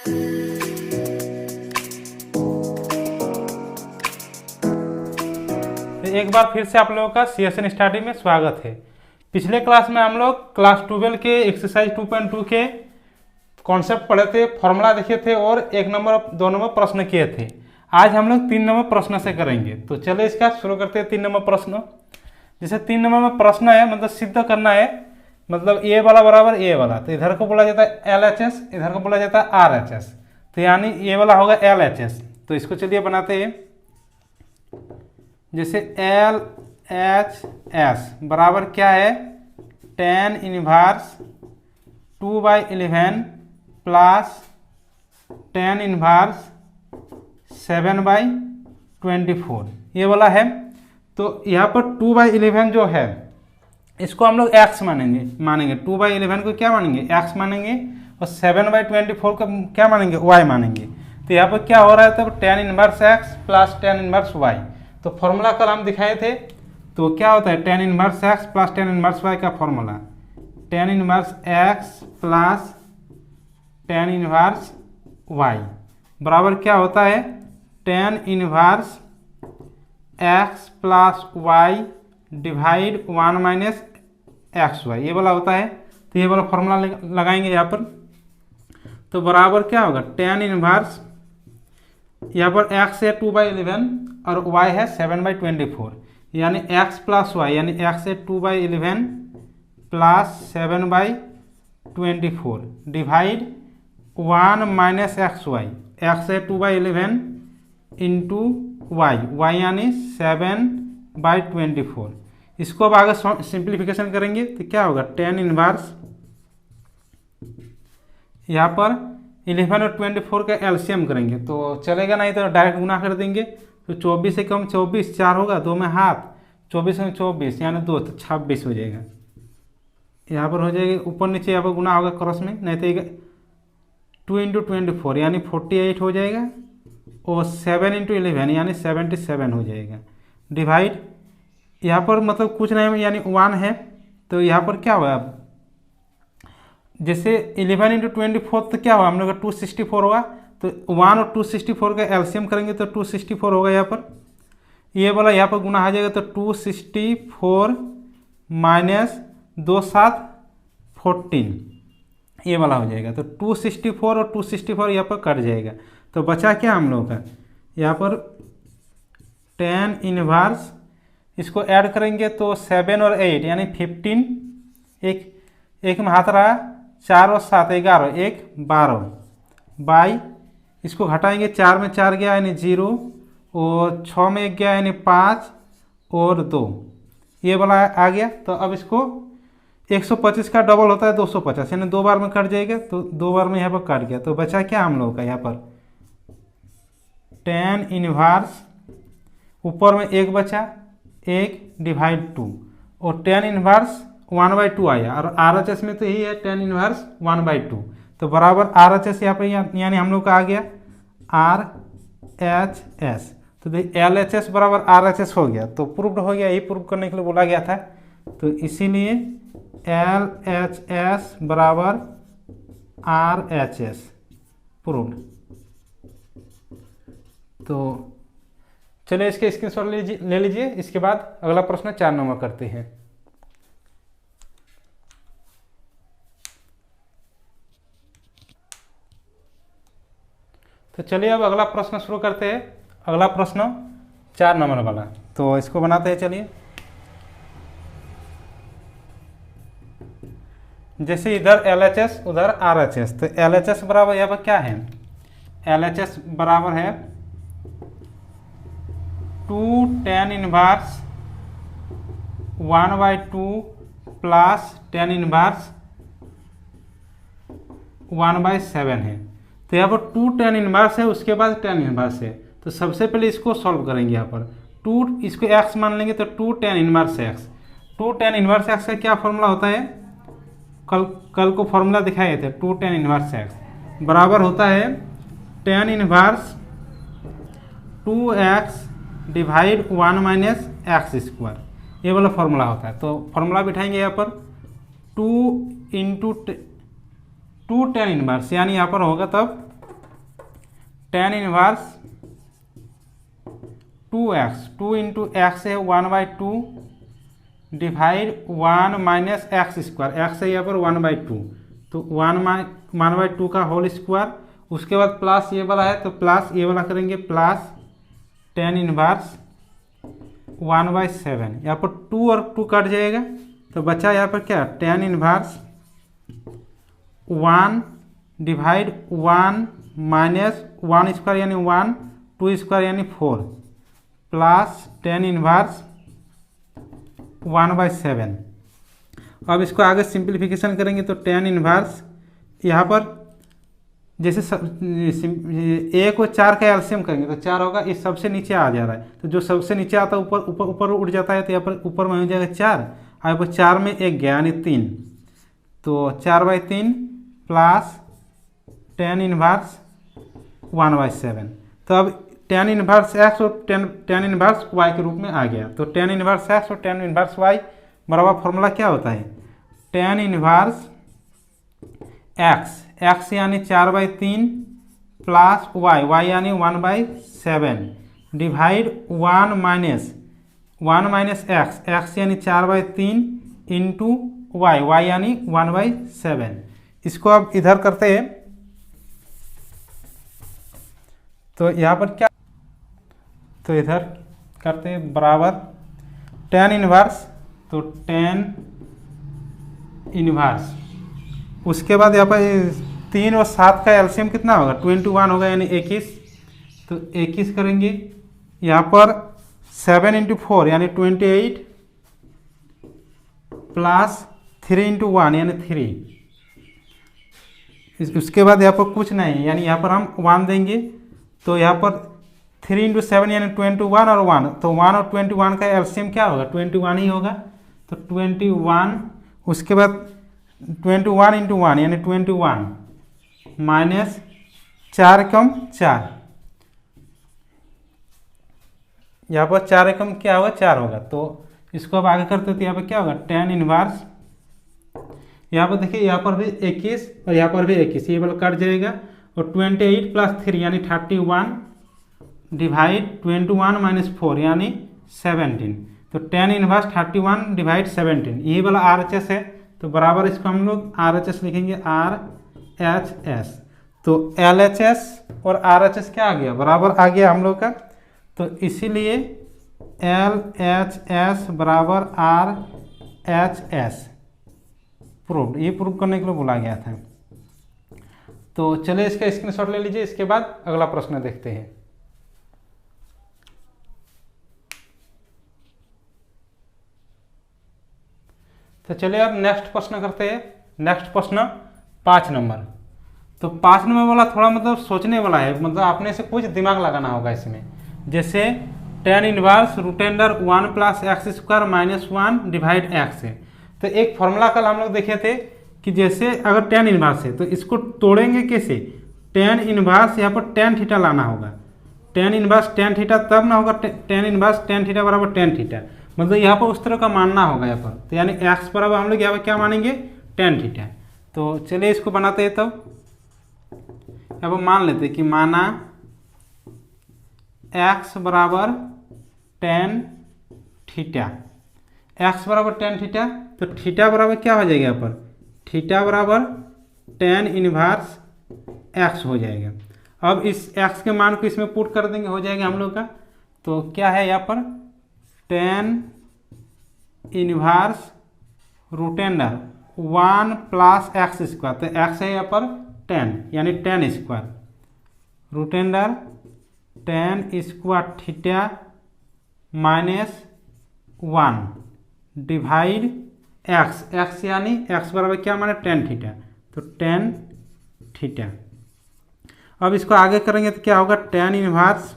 एक बार फिर से आप लोगों का CSN स्टडी में स्वागत है। पिछले क्लास में हम लोग क्लास 12 के एक्सरसाइज 2.2 के कॉन्सेप्ट पढ़े थे, फॉर्मूला देखे थे और 1 नंबर 2 नंबर प्रश्न किए थे। आज हम लोग 3 नंबर प्रश्न से करेंगे। तो चलिए इसका शुरू करते हैं। 3 नंबर प्रश्न, जैसे 3 नंबर में प्रश्न है, मतलब सिद्ध करना है, मतलब ए वाला बराबर ए वाला, तो इधर को बोला जाता है LHS, इधर को बोला जाता है RHS, तो यानी ये वाला होगा LHS। तो इसको चलिए बनाते हैं। जैसे LHS बराबर क्या है, tan inverse 2/11 plus tan inverse 7/24, ये वाला है। तो यहाँ पर 2/11 जो है इसको हम लोग x मानेंगे 2/11 को क्या मानेंगे, x मानेंगे, और 7/24 को क्या मानेंगे, y मानेंगे। तो यहाँ पर क्या हो रहा है, तब tan inverse x plus tan inverse y। तो फॉर्मूला कल हम दिखाए थे, तो क्या होता है tan inverse x plus tan inverse y का formula, tan inverse x plus tan inverse y बराबर क्या होता है, tan inverse x plus y divide 1 minus XY, ये वाला होता है। तो ये वाला फॉर्मूला लगाएंगे यहाँ पर। तो बराबर क्या होगा, tan इनवर्स, यहाँ पर x है 2/11 और y है 7/24, यानी x प्लस y, यानी x है 2/11 plus 7/24 divide 1 minus XY, x है 2/11 इंटू y यानी 7/24। इसको अब आगे सिंप्लीफिकेशन करेंगे तो क्या होगा, tan इनवर्स, यहाँ पर 11 और 24 का एलसीएम करेंगे तो चलेगा, नहीं तो डायरेक्ट गुना कर देंगे। तो 24 से कम 24, 4 होगा, 2 में हाथ, 24 में 24 यानी 2, तो 26 हो जाएगा। यहाँ पर हो जाएगा ऊपर नीचे, यहाँ पर गुना होगा क्रॉस में, नहीं तो 2 इंटू 24 यानी 48 हो जाएगा, और 7 इंटू 11 यानी 77 हो जाएगा, डिवाइड यहाँ पर मतलब कुछ नहीं यानी 1 है। तो यहाँ पर क्या हुआ, जैसे 11 इंटू 24 तो क्या हुआ हम लोग का 264 होगा। तो 1 और 264 का एलसीएम करेंगे तो 264 होगा। यहाँ पर ये वाला यहाँ पर गुना आ जाएगा, तो 264 माइनस 2 7 14, ये वाला हो जाएगा। तो 264 और 264 यहाँ पर कट जाएगा। तो बचा क्या हम लोग का, यहाँ पर tan इनवर्स, इसको ऐड करेंगे तो 7 और 8 यानी 15, एक में हाथ रहा, 4 और 7 11, 1 12 बाई, इसको घटाएंगे, 4 में 4 गया यानी 0, और 6 में 1 गया यानी 5 और 2, ये वाला आ गया। तो अब इसको 125 का डबल होता है 250, यानी 2 बार में कट जाएगा, तो 2 बार में यहाँ पर कट गया। तो बचा क्या हम लोग का, यहाँ पर tan इनवर्स, ऊपर में 1 बचा, 1 डिवाइड 2, और tan इनवर्स 1/2 आया, और RHS में तो यही है tan इनवर्स 1/2। तो बराबर RHS यहाँ पर यानी हम लोग का आ गया RHS। तो LHS बराबर RHS हो गया, तो प्रूव्ड हो गया, यही प्रूव करने के लिए बोला गया था। तो इसीलिए LHS बराबर RHS प्रूव्ड। तो चलिए इसके स्क्रीनशॉट ले लीजिए। इसके बाद अगला प्रश्न 4 नंबर करते हैं। तो चलिए अब अगला प्रश्न शुरू करते हैं। अगला प्रश्न 4 नंबर वाला, तो इसको बनाते हैं। चलिए, जैसे इधर LHS उधर RHS, तो LHS बराबर यहाँ पर क्या है, LHS बराबर है 2 tan inverse 1/2 plus tan inverse 1/7 है। तो यहाँ पर 2 tan इनवर्स है, उसके बाद tan इनवर्स है। तो सबसे पहले इसको सॉल्व करेंगे। यहाँ पर 2, इसको x मान लेंगे, तो 2 tan inverse x, 2 tan inverse x का क्या फॉर्मूला होता है, कल को फॉर्मूला दिखाए थे, 2 tan इनवर्स x बराबर होता है tan inverse 2x divide 1 minus x square, ये वाला फॉर्मूला होता है। तो फॉर्मूला बिठाएंगे यहाँ पर 2 इंटू 2 tan इनवर्स, यानी यहाँ पर होगा तब tan inverse 2x, 2 into x है 1/2 divide 1 minus x square, x है यहाँ पर 1/2, तो 1/2 का होल स्क्वायर। उसके बाद प्लस ये वाला है तो प्लस ये वाला करेंगे, प्लस टेन इनवर्स 1/7, यहाँ पर 2 और 2 कट जाएगा तो बचा यहाँ पर क्या, ten inverse 1 divide 1 minus 1 square यानी 1, 2 स्क्वायर यानी 4, प्लस टेन इनवर्स 1/7। अब इसको आगे सिंप्लीफिकेशन करेंगे तो टेन इनवर्स यहाँ पर जैसे ए को 4 का एलसीएम करेंगे तो 4 होगा, इस सबसे नीचे आ जा रहा है तो जो सबसे नीचे आता है ऊपर ऊपर ऊपर उड़ जाता है, तो यहाँ पर ऊपर में हो जाएगा 4, और यहाँ पर 4 में 1 गया यानी 3, तो 4/3 प्लस टेन इनवर्स 1/7। तो अब टेन इनवर्स एक्स और टेन इनवर्स वाई के रूप में आ गया, तो टेन इनवर्स एक्स और टेन इनवर्स वाई बराबर फॉर्मूला क्या होता है, टेन इनवर्स एक्स, एक्स यानी 4/3 प्लस वाई, वाई यानी 1/7 डिवाइड 1 माइनस एक्स, एक्स यानी 4/3 इंटू वाई, वाई यानी 1/7। इसको अब इधर करते हैं तो यहाँ पर क्या, तो इधर करते हैं बराबर टेन इनवर्स, तो टेन इनवर्स, उसके बाद यहाँ पर 3 और 7 का एलसीएम कितना होगा, 21 होगा यानी 21, तो 21 करेंगे, यहाँ पर 7 इंटू 4 यानी 28 प्लस 3 इंटू 1 यानी 3, उसके बाद यहाँ पर कुछ नहीं यानी यहाँ पर हम 1 देंगे, तो यहाँ पर 3 इंटू 7 यानी 21 और 1, तो 1 और 21 का एलसीएम क्या होगा, 21 ही होगा, तो 21, उसके बाद 21 इंटू 1 यानी 21 माइनस 4 कम 4, यहाँ पर 4 कम क्या होगा, 4 होगा, तो इसको अब आगे करते तो यहाँ पर क्या होगा, टेन इनवर्स, यहाँ पर देखिए यहाँ पर भी 21 और यहाँ पर भी 21, ये वाला कट जाएगा, और 28 प्लस 3 यानी 31 डिवाइड 21 माइनस 4 यानी 17, तो टेन इनवर्स 31 डिवाइड 17, यही वाला RHS है, तो बराबर इसको हम लोग RHS लिखेंगे, RHS, तो LHS और RHS क्या आ गया, बराबर आ गया हम लोग का, तो इसीलिए LHS बराबर RHS प्रूव्ड, ये प्रूव करने के लिए बोला गया था। तो चलिए इसका स्क्रीनशॉट ले लीजिए, इसके बाद अगला प्रश्न देखते हैं। तो चलिए अब नेक्स्ट प्रश्न करते हैं। नेक्स्ट प्रश्न 5 नंबर। तो 5 नंबर वाला थोड़ा मतलब सोचने वाला है, मतलब आपने से कुछ दिमाग लगाना होगा इसमें। जैसे tan inverse root under 1 plus x square minus 1 divide x है। तो एक फॉर्मूला कल हम लोग देखे थे कि जैसे अगर टेन इनवर्स है तो इसको तोड़ेंगे कैसे, टेन इनवर्स यहाँ पर टेन थीटा लाना होगा, टेन इनवर्स टेन थीटा तब ना होगा, टेन इनवर्स टेन थीटा बराबर टेन थीटा, मतलब यहाँ पर उस तरह का मानना होगा यहाँ पर। तो यानी एक्स बराबर हम लोग यहाँ पर क्या मानेंगे, टेन थीटा। तो चलिए इसको बनाते हैं। तब यहाँ पर मान लेते कि माना एक्स बराबर टेन थीटा, एक्स बराबर टेन थीटा, तो थीटा बराबर क्या हो जाएगा यहाँ पर, थीटा बराबर टेन इनवर्स एक्स हो जाएगा। अब इस एक्स के मान को इसमें पुट कर देंगे, हो जाएगा हम लोग का। तो क्या है यहाँ पर, tan inverse root under 1 plus x square, तो एक्स है यहाँ पर 10 यानी 10 square root under 10 square theta minus 1 divide x, x यानी एक्स बराबर क्या माने 10 थीटा, तो 10 थीटा। अब इसको आगे करेंगे तो क्या होगा, टेन इनवर्स,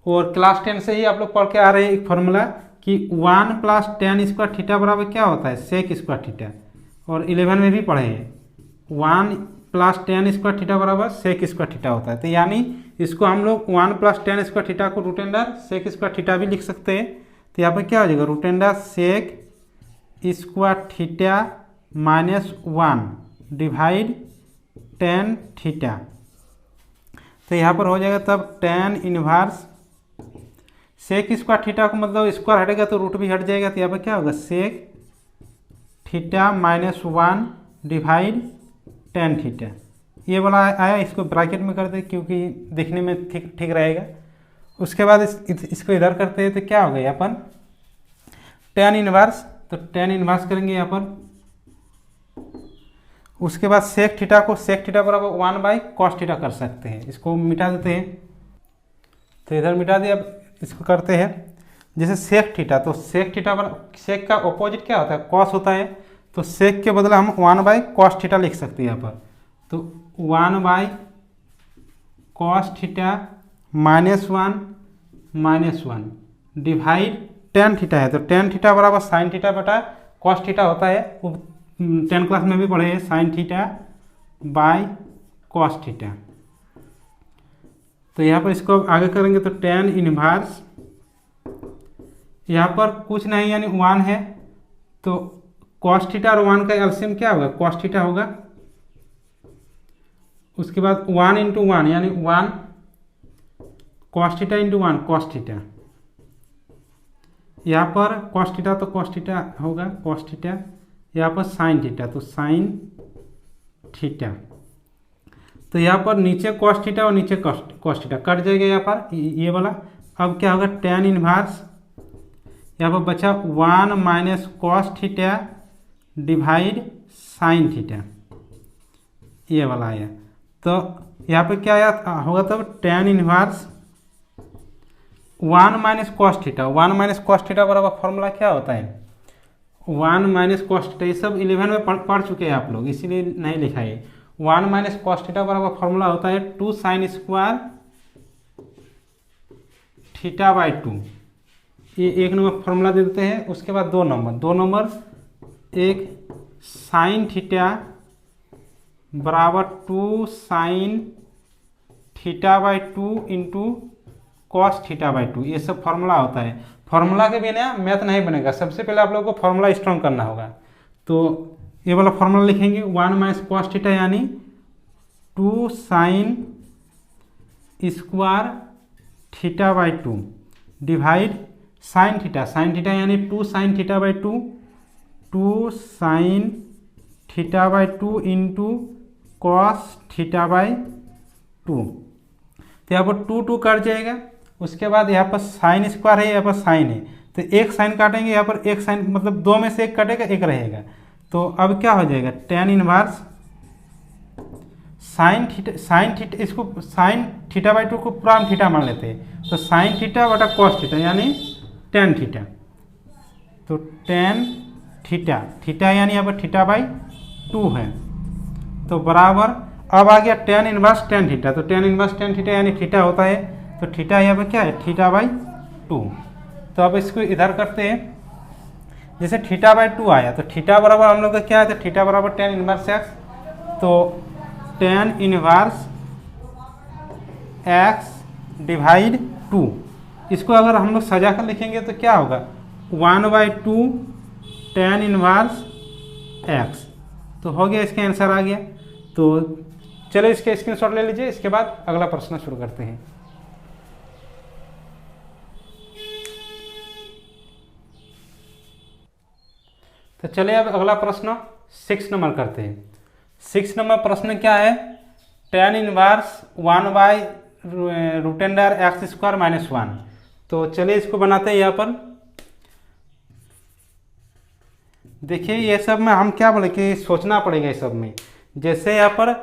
और क्लास 10 से ही आप लोग पढ़ के आ रहे हैं एक फॉर्मूला कि 1 प्लस टेन स्क्वायर थीटा बराबर क्या होता है, सेक स्क्वायर थीटा, और 11 में भी पढ़े हैं 1 प्लस टेन स्क्वायर थीटा बराबर सेक स्क्वायर थीटा होता है। तो यानी इसको हम लोग 1 प्लस टेन स्क्वायर थीटा को root under sec square theta भी लिख सकते हैं। तो यहाँ पर क्या हो जाएगा, root under sec square theta minus 1 divide tan theta. तो यहाँ पर हो जाएगा तब tan inverse sec square theta को मतलब स्क्वायर हटेगा तो रूट भी हट जाएगा, तो यहाँ पर क्या होगा sec theta -1 divide tan theta. ये वाला आया, इसको ब्रैकेट में कर दे क्योंकि देखने में ठीक ठीक रहेगा। उसके बाद इसको इधर करते हैं तो क्या होगा यहाँ पर टेन इनवर्स, तो टेन इनवर्स करेंगे यहाँ पर। उसके बाद सेक थीटा को सेक थीटा बराबर 1/cos थीटा कर सकते हैं, इसको मिटा देते हैं। तो इधर मिटा दिया, अब इसको करते हैं जैसे सेक थीटा, तो सेक थीटा सेक का ऑपोजिट क्या होता है कॉस होता है, तो सेक के बदले हम 1/cos थीटा लिख सकते हैं यहाँ पर। तो 1/cos theta -1 divide tan theta है, तो टेन थीटा बराबर साइन थीटा बटा कॉस थीटा होता है, वो 10 क्लास में भी पढ़े हैं, sine theta by cos theta. तो यहाँ पर इसको आगे करेंगे तो टेन इनवर्स, यहाँ पर कुछ नहीं यानी 1 है, तो कॉस थीटा और 1 का एलसीएम क्या होगा कॉस थीटा होगा। उसके बाद 1 × 1 यानी 1 cos थीटा × 1 cos थीटा, यहाँ पर cos थीटा तो cos थीटा होगा cos थीटा, यहाँ पर sin थीटा तो sin थीटा। तो यहाँ पर नीचे cos थीटा और नीचे cos थीटा कट जाएगा यहाँ पर ये वाला। अब क्या होगा टेन इनवर्स, यहाँ पर बचा 1 - cos theta divide sin theta, ये वाला आया। तो यहाँ पे क्या आया होगा तब tan inverse 1 - cos theta, 1 - cos theta बराबर फॉर्मूला क्या होता है 1 - cos थीटा, ये सब 11 में पढ़ चुके हैं आप लोग, इसीलिए नहीं लिखा है। 1 - cos थीटा बराबर फॉर्मूला होता है 2 sin स्क्वायर थीटा/2, ये 1 नंबर फॉर्मूला दे देते हैं। उसके बाद 2 नंबर एक साइन थीटा बराबर 2 sin थीटा/2 इंटू cos थीटा/2, ये सब फॉर्मूला होता है। फॉर्मूला के बिना मैथ नहीं बनेगा, सबसे पहले आप लोगों को फॉर्मूला स्ट्रॉन्ग करना होगा। तो ये वाला फॉर्मूला लिखेंगे 1 - cos थीटा यानी 2 sin square थीटा/2 divide sin theta यानी 2 sin थीटा/2 2 sin थीटा/2 इंटू cos थीटा/2, तो यहाँ पर 2 कट जाएगा। उसके बाद यहाँ पर साइन स्क्वायर है, यहाँ पर साइन है, तो एक साइन काटेंगे, यहाँ पर एक साइन मतलब 2 में से एक कटेगा एक रहेगा। तो अब क्या हो जाएगा टेन इनवर्स साइन थीटा, इसको साइन थीटा/2 को पूरा हम थीटा मान लेते हैं, तो साइन थीटा बटा cos थीटा यानी टेन थीटा, तो टेन थीटा यानी यहाँ पर थीटा/2 है, तो बराबर अब आ गया टेन इनवर्स टेन थीटा, तो टेन इनवर्स टेन थीटा यानी थीटा होता है, तो थीटा यहाँ पर क्या है थीटा/2। तो अब इसको इधर करते हैं, जैसे थीटा/2 आया तो थीटा बराबर हम लोग का क्या है, तो थीटा बराबर टेन इनवर्स एक्स, तो टेन इनवर्स एक्स डिवाइड 2, इसको अगर हम लोग सजा कर लिखेंगे तो क्या होगा 1/2 टेन इनवर्स एक्स, तो हो गया, इसका आंसर आ गया। तो चलो इसके स्क्रीनशॉट ले लीजिए, इसके बाद अगला प्रश्न शुरू करते हैं। तो चलिए अब अगला प्रश्न 6 नंबर करते हैं। 6 नंबर प्रश्न क्या है, टेन इनवर्स 1/√x² - 1। तो चलिए इसको बनाते हैं। यहाँ पर देखिए ये सब में हम क्या बोले कि सोचना पड़ेगा इस सब में। जैसे यहाँ पर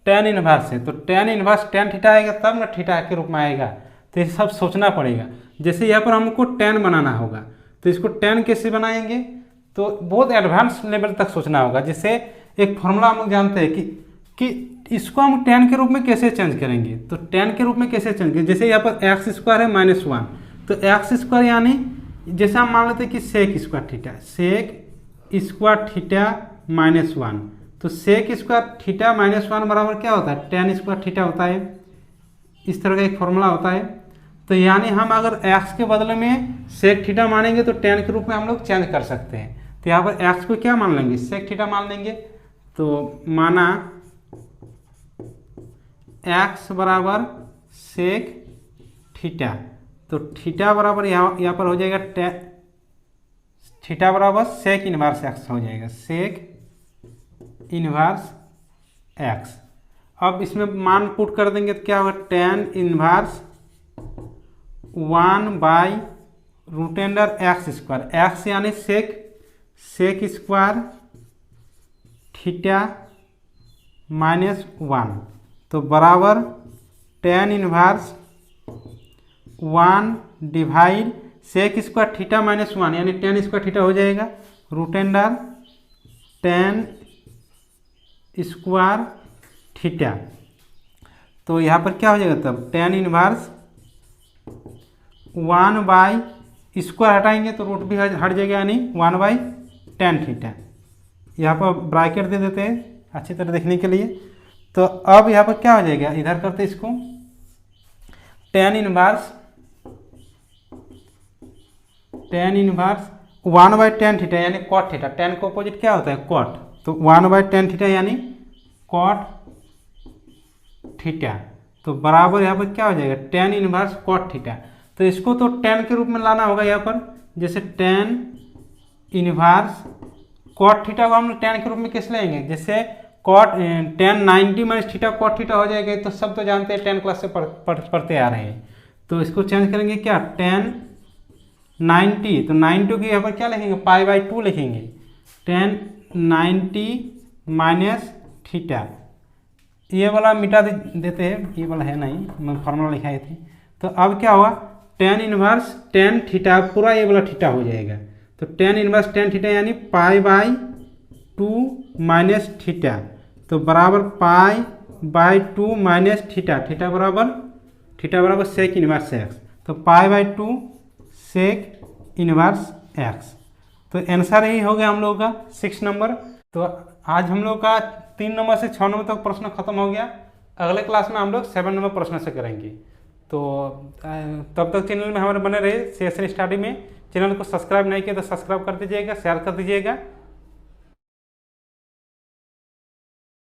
टेन इनवर्स है, तो टेन इनवर्स टेन थीटा आएगा तब ना थीटा के रूप में आएगा, तो ये सब सोचना पड़ेगा। जैसे यहाँ पर हमको टेन बनाना होगा, तो इसको टेन कैसे बनाएंगे, तो बहुत एडवांस लेवल तक सोचना होगा। जैसे एक फॉर्मूला हम लोग जानते हैं कि इसको हम टेन के रूप में कैसे चेंज करेंगे, तो टेन के रूप में कैसे चेंज करेंगे, जैसे यहाँ पर x² है -1, तो x² यानी जैसे हम मान लेते हैं कि सेक स्क्वायर थीटा -1, तो सेक स्क्वायर थीटा -1 बराबर क्या होता है टेन स्क्वायर थीटा होता है। इस तरह का एक फॉर्मूला होता है। तो यानी हम अगर x के बदले में सेक थीटा मानेंगे तो टेन के रूप में हम लोग चेंज कर सकते हैं। तो यहाँ पर x को क्या मान लेंगे सेक थीटा मान लेंगे, तो माना x बराबर सेक थीटा। तो थीटा बराबर यहाँ पर हो जाएगा थीटा बराबर सेक इनवर्स एक्स हो जाएगा, सेक इनवर्स एक्स। अब इसमें मान पुट कर देंगे तो क्या होगा, टेन इनवर्स 1/√एक्स², एक्स यानी सेक स्क्वायर थीटा -1, तो बराबर tan inverse 1 divide sec square theta -1 यानी टेन स्क्वायर थीटा हो जाएगा, टेन स्क्वायर थीटा। तो यहाँ पर क्या हो जाएगा, तब टेन इनवर्स 1/स्क्वायर हटाएंगे तो रूट भी हट जाएगा, यानी 1/tan थीटा। यहाँ पर ब्रैकेट दे देते हैं अच्छी तरह देखने के लिए। तो अब यहाँ पर क्या हो जाएगा, इधर करते इसको टेन इनवर्स 1/tan थीटा यानी कॉट थीटा, टेन का अपोजिट क्या होता है, कॉट, तो 1/tan थीटा यानी कॉट थीटा। तो बराबर यहाँ पर क्या हो जाएगा, टेन इनवर्स कॉट थीटा। तो इसको तो टेन के रूप में लाना होगा यहाँ पर, जैसे टेन इनवर्स कॉट थीटा को हम लोग टेन के रूप में कैसे लेंगे, जैसे cot tan 90 minus theta cot theta हो जाएगा। तो सब तो जानते हैं 10 क्लास से पढ़ते आ रहे हैं। तो इसको चेंज करेंगे क्या, टेन 90, तो 90 की यहाँ पर क्या लिखेंगे, π/2 लिखेंगे, टेन 90 माइनस थीटा। ये वाला मिटा देते हैं, ये वाला है नहीं, मैं फॉर्मूला लिखाए थे। तो अब क्या होगा, टेन इनवर्स टेन थीटा, पूरा ये वाला थीटा हो जाएगा। तो टेन इनवर्स टेन थीटा यानी π/2 माइनस थीटा, तो बराबर π/2 माइनस थीटा, थीटा बराबर सेक इनवर्स एक्स, तो π/2 सेक इनवर्स एक्स। तो आंसर ही हो गया हम लोगों का 6 नंबर। तो आज हम लोग का 3 नंबर से 6 नंबर तक प्रश्न खत्म हो गया। अगले क्लास में हम लोग 7 नंबर प्रश्न से करेंगे। तो तब तक चैनल में हमारे बने रहे CSN स्टडी में। चैनल को सब्सक्राइब नहीं किया तो सब्सक्राइब कर दीजिएगा, शेयर कर दीजिएगा।